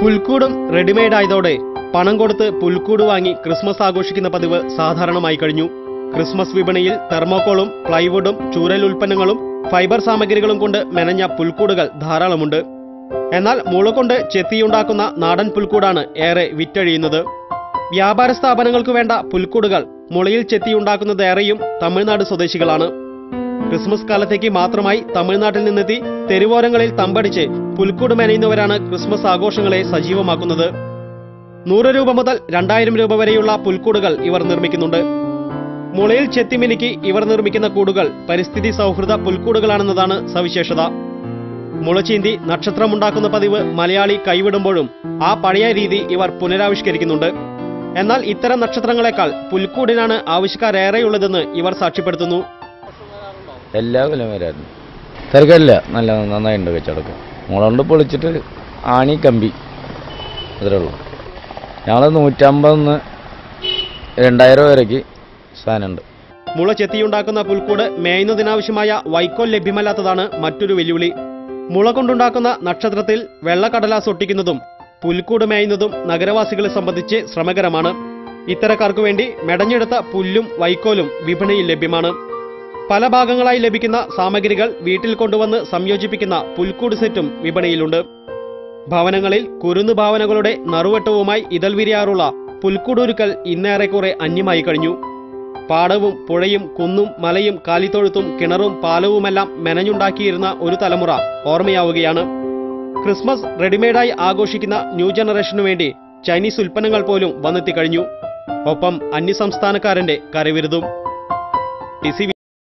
പുൽക്കൂടും readymade ആയതോടെ പണം കൊടുത്ത് പുൽക്കൂട് വാങ്ങി ക്രിസ്മസ് ആഘോഷിക്കുന്ന പതിവ് സാധാരണമായി കഴിഞ്ഞു. ക്രിസ്മസ് വിപണിയിൽ തെർമോക്കോളും പ്ലൈവുഡും ചൂരൽ ഉൽപ്പന്നങ്ങളും ഫൈബർ സാമഗ്രികളും കൊണ്ട് മെനഞ്ഞ പുൽക്കൂടുകൾ ധാരാളമുണ്ട്. എന്നാൽ മുള കൊണ്ട് ചെത്തിയുണ്ടാക്കുന്ന നാടൻ പുൽക്കൂടാണ് ഏറെ വിറ്റഴിയുന്നത്. വ്യാപാര സ്ഥാപനങ്ങൾക്ക് വേണ്ട പുൽക്കൂടുകൾ മുളയിൽ ചെത്തിയുണ്ടാക്കുന്നതേറെയും തമിഴ്നാട് സ്വദേശികളാണ്. ക്രിസ്മസ് കാലത്തേക്ക് മാത്രമായി തമിഴ്നാട്ടിൽ നിന്നെത്തി തെരുവോരങ്ങളിൽ തമ്പടിച്ച് പുൽക്കൂട് മെനയുന്നവരാണ് ക്രിസ്മസ് ആഘോഷങ്ങളെ സജീവമാക്കുന്നത്. 100 രൂപ മുതൽ 2000 രൂപ വരെയുള്ള പുൽക്കൂടുകൾ ഇവർ നിർമ്മിക്കുന്നുണ്ട്. മുളയിൽ ചെത്തിമിനുക്കി ഇവർ നിർമ്മിക്കുന്ന കൂടുകൾ പരിസ്ഥിതി സൗഹൃദ പുൽക്കൂടുകളാണെന്നതാണ് സവിശേഷത. മുളച്ചീന്തി നക്ഷത്രമുണ്ടാക്കുന്ന പതിവ് മലയാളി കൈവിടുമ്പോഴും ആ പഴയ രീതി ഇവർ പുനരാവിഷ്കരിക്കുന്നുണ്ട്. എന്നാൽ ഇത്തരം നക്ഷത്രങ്ങളെക്കാൾ പുൽക്കൂടിനാണ് ആവശ്യക്കാരേറെയുള്ളതെന്ന് ഇവർ സാക്ഷ്യപ്പെടുത്തുന്നു. എല്ലാ കൊല്ലം വരാറുണ്ട്. തിരക്കില്ല, നന്നായിട്ടുണ്ട് കച്ചവടം. മുളകൊണ്ട് പൊളിച്ചിട്ട് ആണി കമ്പി അത്രേ ഉള്ളൂ. ഞങ്ങൾ 150 2000 വരയ്ക്ക് സാധനമുണ്ട്. മുള ചെത്തിയുണ്ടാക്കുന്ന പുൽക്കൂട് മേയുന്നതിനാവശ്യമായ വൈക്കോൽ ലഭ്യമല്ലാത്തതാണ് മറ്റൊരു വെല്ലുവിളി. മുള കൊണ്ടുണ്ടാക്കുന്ന നക്ഷത്രത്തിൽ വെള്ളക്കടലാസ് ഒട്ടിക്കുന്നതും പുൽക്കൂട് മേയുന്നതും നഗരവാസികളെ സംബന്ധിച്ച് ശ്രമകരമാണ്. ഇത്തരക്കാർക്കു വേണ്ടി മെടഞ്ഞെടുത്ത പുല്ലും വൈക്കോലും വിപണിയിൽ ലഭ്യമാണ്. പല ഭാഗങ്ങളായി ലഭിക്കുന്ന സാമഗ്രികൾ വീട്ടിൽ കൊണ്ടുവന്ന് സംയോജിപ്പിക്കുന്ന പുൽക്കൂട് സെറ്റും വിപണിയിലുണ്ട്. ഭവനങ്ങളിൽ കുരുന്നു ഭാവനകളുടെ നറുവട്ടവുമായി ഇതൾ വിരിയാറുള്ള പുൽക്കൂടൊരുക്കൽ ഇന്നേറെക്കുറെ അന്യമായി കഴിഞ്ഞു. പാടവും പുഴയും കുന്നും മലയും കാലിത്തൊഴുത്തും കിണറും പാലവുമെല്ലാം മെനഞ്ഞുണ്ടാക്കിയിരുന്ന ഒരു തലമുറ ഓർമ്മയാവുകയാണ്. ക്രിസ്മസ് റെഡിമെയ്ഡായി ആഘോഷിക്കുന്ന ന്യൂ ജനറേഷനു വേണ്ടി ചൈനീസ് ഉൽപ്പന്നങ്ങൾ പോലും വന്നെത്തിക്കഴിഞ്ഞു. ഒപ്പം അന്യസംസ്ഥാനക്കാരന്റെ കരവിരുതും.